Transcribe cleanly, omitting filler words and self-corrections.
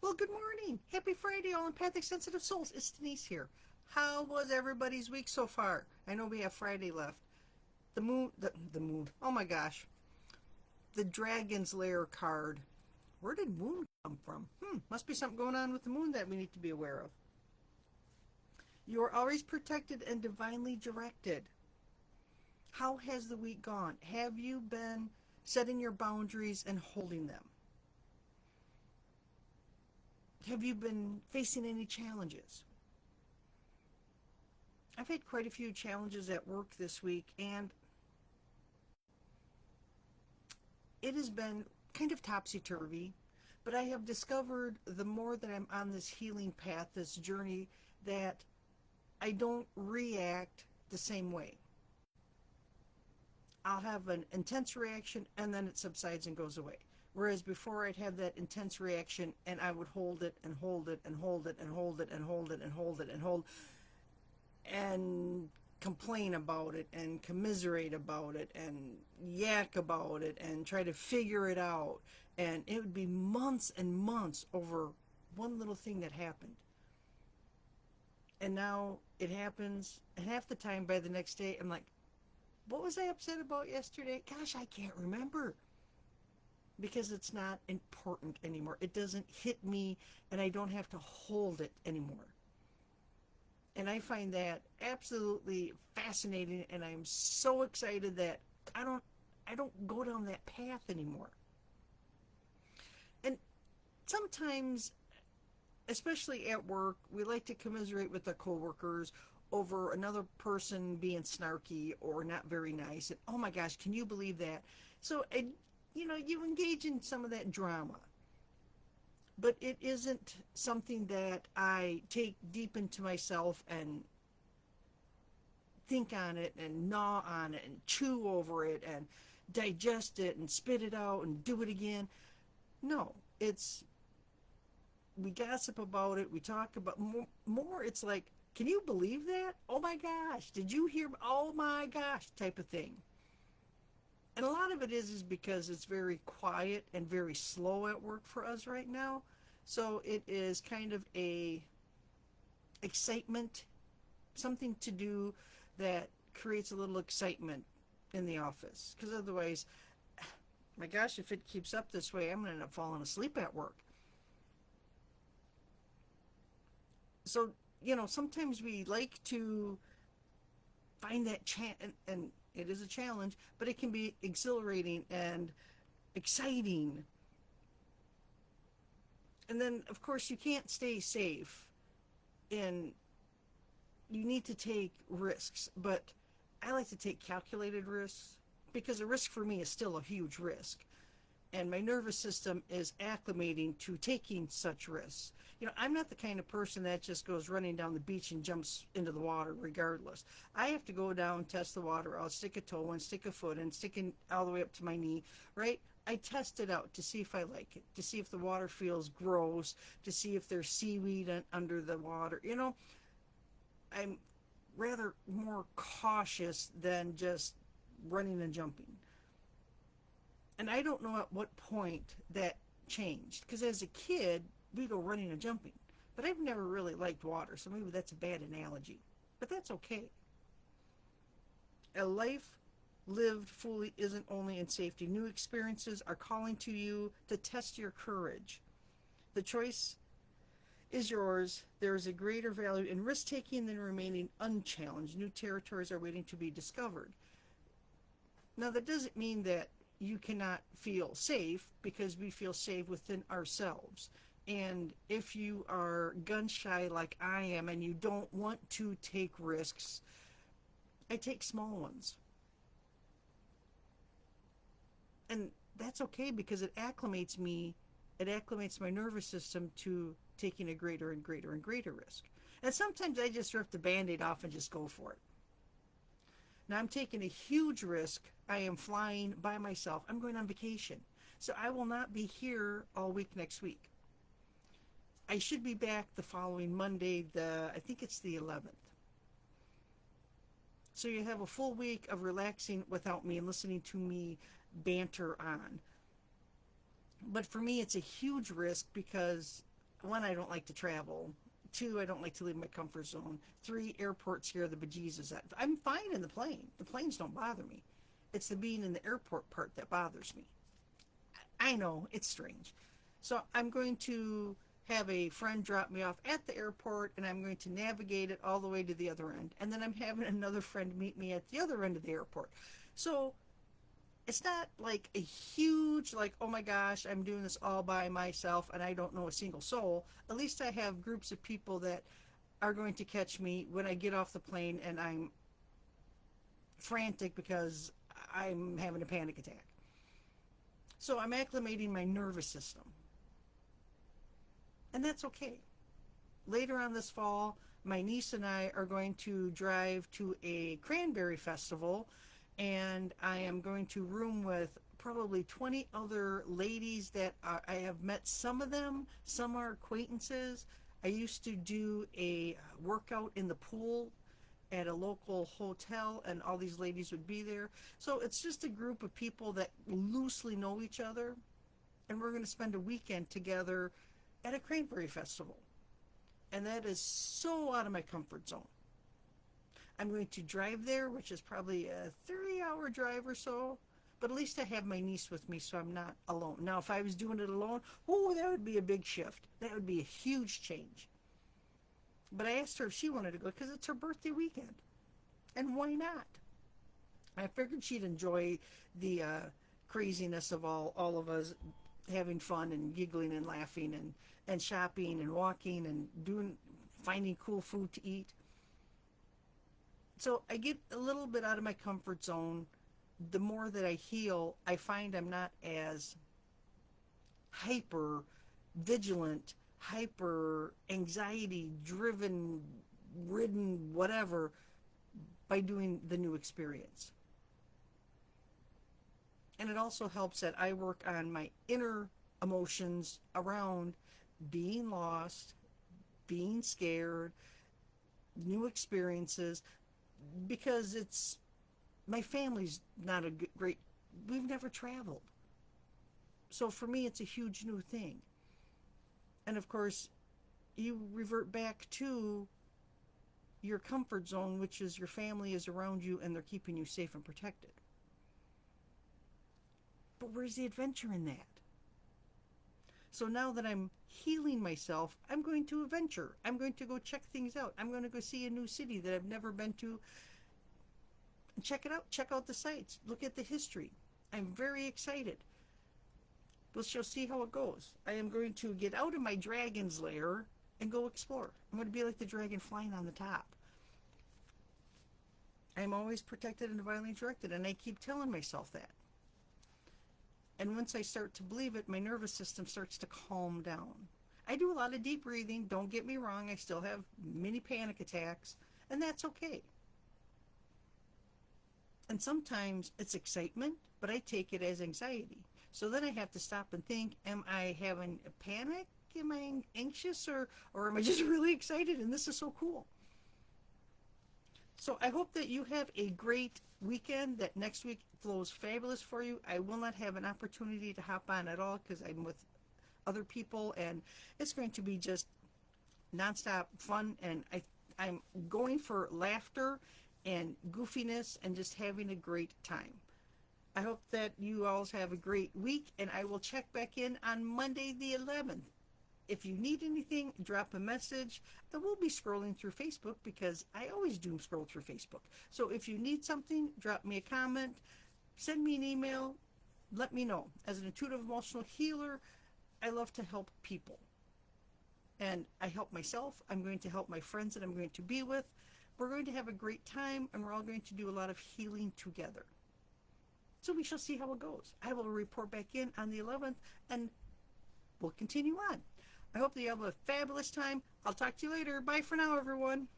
Well, good morning. Happy Friday, all empathic, sensitive souls. It's Denise here. How was everybody's week so far? I know we have Friday left. The moon. Oh my gosh. The Dragon's Lair card. Where did moon come from? Must be something going on with the moon that we need to be aware of. You are always protected and divinely directed. How has the week gone? Have you been setting your boundaries and holding them? Have you been facing any challenges? I've had quite a few challenges at work this week, and it has been kind of topsy turvy. But I have discovered the more that I'm on this healing path, this journey, that I don't react the same way. I'll have an intense reaction and then it subsides and goes away. Whereas before I'd have that intense reaction and I would hold it and hold it and hold it and hold it and hold it and hold it and hold and complain about it and commiserate about it and yak about it and try to figure it out. And it would be months and months over one little thing that happened. And now it happens, and half the time by the next day, I'm like, what was I upset about yesterday? Gosh, I can't remember. Because it's not important anymore. It doesn't hit me, and I don't have to hold it anymore. And I find that absolutely fascinating, and I'm so excited that I don't I don't go down that path anymore. And sometimes, especially at work, we like to commiserate with our coworkers over another person being snarky or not very nice. And oh my gosh, can you believe that? So, you engage in some of that drama, but it isn't something that I take deep into myself and think on it and gnaw on it and chew over it and digest it and spit it out and do it again. No, it's we gossip about it. We talk about more. It's like, can you believe that? Oh my gosh, did you hear? Oh my gosh, type of thing. And a lot of it is because it's very quiet and very slow at work for us right now. So it is kind of a excitement, something to do that creates a little excitement in the office. Because otherwise, my gosh, if it keeps up this way, I'm going to end up falling asleep at work. So, sometimes we like to find that and it is a challenge, but it can be exhilarating and exciting. And then, of course, you can't stay safe, and you need to take risks. But I like to take calculated risks because a risk for me is still a huge risk. And my nervous system is acclimating to taking such risks. I'm not the kind of person that just goes running down the beach and jumps into the water regardless. I have to go down, test the water out, stick a toe in, stick a foot in, stick in all the way up to my knee, right? I test it out to see if I like it, to see if the water feels gross, to see if there's seaweed under the water. I'm rather more cautious than just running and jumping. And I don't know at what point that changed. Because as a kid, we go running and jumping. But I've never really liked water, so maybe that's a bad analogy. But that's okay. A life lived fully isn't only in safety. New experiences are calling to you to test your courage. The choice is yours. There is a greater value in risk taking than remaining unchallenged. New territories are waiting to be discovered. Now, that doesn't mean that you cannot feel safe, because we feel safe within ourselves. And if you are gun shy like I am and you don't want to take risks, I take small ones. And that's okay because it acclimates my nervous system to taking a greater and greater and greater risk. And sometimes I just rip the band-aid off and just go for it. Now I'm taking a huge risk. I am flying by myself. I'm going on vacation. So I will not be here all week next week. I should be back the following Monday, I think it's the 11th. So you have a full week of relaxing without me and listening to me banter on. But for me, it's a huge risk because one, I don't like to travel. Two, I don't like to leave my comfort zone. Three, airports scare the bejesus out. I'm fine in the plane. The planes don't bother me. It's the being in the airport part that bothers me. I know, it's strange. So I'm going to have a friend drop me off at the airport, and I'm going to navigate it all the way to the other end. And then I'm having another friend meet me at the other end of the airport. So it's not like a huge, like, oh my gosh, I'm doing this all by myself and I don't know a single soul. At least I have groups of people that are going to catch me when I get off the plane and I'm frantic because I'm having a panic attack. So I'm acclimating my nervous system. And that's okay. Later on this fall, my niece and I are going to drive to a cranberry festival, and I am going to room with probably 20 other ladies that I have met. Some of them, some are acquaintances. I used to do a workout in the pool at a local hotel, and all these ladies would be there. So it's just a group of people that loosely know each other, and we're going to spend a weekend together at a cranberry festival. And that is so out of my comfort zone. I'm going to drive there, which is probably a 3-hour drive or so, but at least I have my niece with me, so I'm not alone. Now, if I was doing it alone, oh, that would be a big shift. That would be a huge change. But I asked her if she wanted to go because it's her birthday weekend. And why not? I figured she'd enjoy the craziness of all of us having fun and giggling and laughing and shopping and walking and finding cool food to eat. So I get a little bit out of my comfort zone. The more that I heal, I find I'm not as hyper vigilant, hyper anxiety driven, ridden, whatever, by doing the new experience. And it also helps that I work on my inner emotions around being lost, being scared, new experiences, because it's, my family's not a great, we've never traveled. So for me, it's a huge new thing. And of course, you revert back to your comfort zone, which is your family is around you and they're keeping you safe and protected. But where's the adventure in that? So now that I'm healing myself, I'm going to adventure. I'm going to go check things out. I'm going to go see a new city that I've never been to. Check it out. Check out the sites. Look at the history. I'm very excited. We shall see how it goes. I am going to get out of my dragon's lair and go explore. I'm going to be like the dragon flying on the top. I'm always protected and divinely directed, and I keep telling myself that. And once I start to believe it, my nervous system starts to calm down. I do a lot of deep breathing. Don't get me wrong. I still have many panic attacks, and that's okay. And sometimes it's excitement, but I take it as anxiety. So then I have to stop and think, am I having a panic? Am I anxious? Or am I just really excited? And this is so cool. So I hope that you have a great weekend, that next week flows fabulous for you. I will not have an opportunity to hop on at all because I'm with other people, and it's going to be just nonstop fun. And I'm going for laughter and goofiness and just having a great time. I hope that you all have a great week, and I will check back in on Monday the 11th. If you need anything, drop a message. I will be scrolling through Facebook because I always doom scroll through Facebook. So if you need something, drop me a comment, send me an email, let me know. As an intuitive emotional healer, I love to help people. And I help myself. I'm going to help my friends that I'm going to be with. We're going to have a great time, and we're all going to do a lot of healing together. So we shall see how it goes. I will report back in on the 11th, and we'll continue on. I hope that you have a fabulous time. I'll talk to you later. Bye for now, everyone.